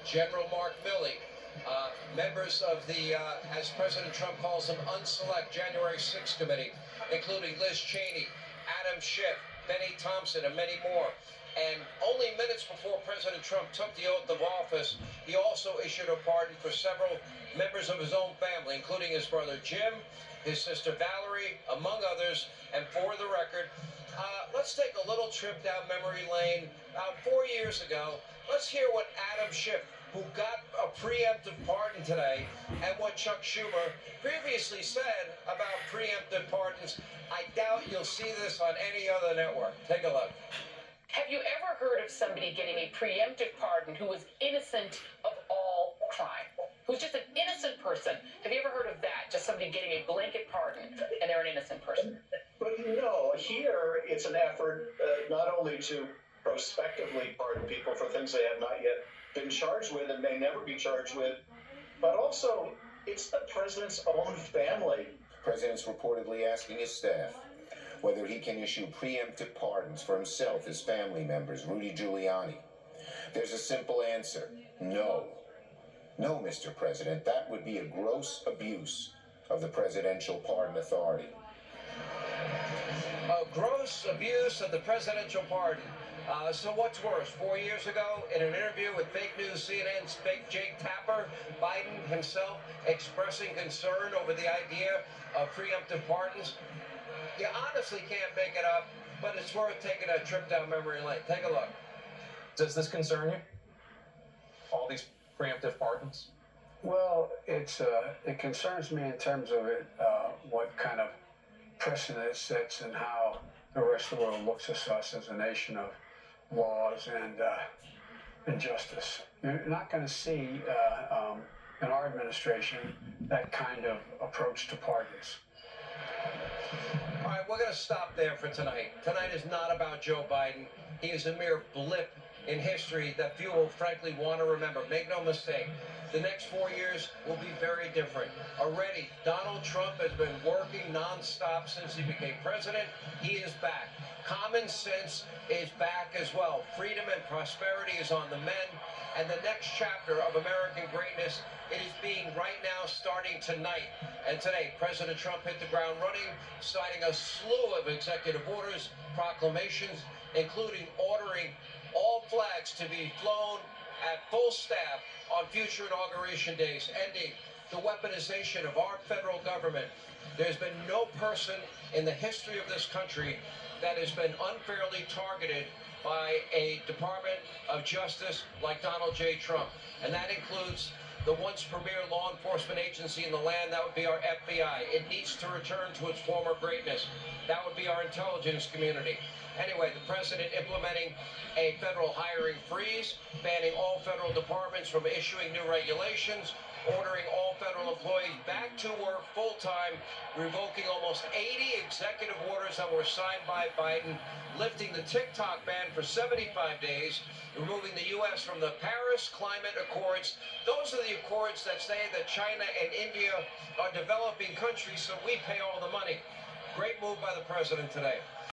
General Mark Milley, members of the, as President Trump calls them, unselect January 6th committee, including Liz Cheney, Adam Schiff, Benny Thompson, and many more. And only minutes before President Trump took the oath of office, he also issued a pardon for several members of his own family, including his brother Jim, his sister Valerie, among others. And for the record, let's take a little trip down memory lane. About 4 years ago, let's hear what Adam Schiff, who got a preemptive pardon today, and what Chuck Schumer previously said about preemptive pardons. I doubt you'll see this on any other network. Take a look. Have you ever heard of somebody getting a preemptive pardon who was innocent of all crime? Who's just an innocent person? Have you ever heard of that? Just somebody getting a blanket pardon and they're an innocent person? But no, here it's an effort not only to prospectively pardon people for things they have not yet been charged with and may never be charged with, but also it's the president's own family. The president's reportedly asking his staff whether he can issue preemptive pardons for himself, his family members, Rudy Giuliani. There's a simple answer: no. No, Mr. President, that would be a gross abuse of the presidential pardon authority. A gross abuse of the presidential pardon. So what's worse, 4 years ago, in an interview with fake news.And fake Jake Tapper, Biden himself expressing concern over the idea of preemptive pardons? You honestly can't make it up, but it's worth taking a trip down memory lane. Take a look. Does this concern you? All these preemptive pardons? Well, it concerns me in terms of what kind of precedent it sets and how the rest of the world looks at us as a nation of laws and justice. You're not going to see in our administration that kind of approach to pardons. All right, we're going to stop there for tonight. Tonight is not about Joe Biden. He is a mere blip in history that few will frankly want to remember. Make no mistake, the next 4 years will be very different. Already, Donald Trump has been working nonstop since he became president. He is back. Common sense is back as well. Freedom and prosperity is on the mend. And the next chapter of American greatness, it is being right now starting tonight. And today, President Trump hit the ground running, signing a slew of executive orders, proclamations, including ordering all flags to be flown at full staff on future inauguration days, ending the weaponization of our federal government. There's been no person in the history of this country that has been unfairly targeted by a Department of Justice like Donald J. Trump. And that includes the once premier law enforcement agency in the land. That would be our FBI. It needs to return to its former greatness. That would be our intelligence community. Anyway, the president implementing a federal hiring freeze, banning all federal departments from issuing new regulations, ordering all federal employees back to work full-time, revoking almost 80 executive orders that were signed by Biden, lifting the TikTok ban for 75 days, removing the U.S. from the Paris Climate Accords. Those are the accords that say that China and India are developing countries, so we pay all the money. Great move by the president today.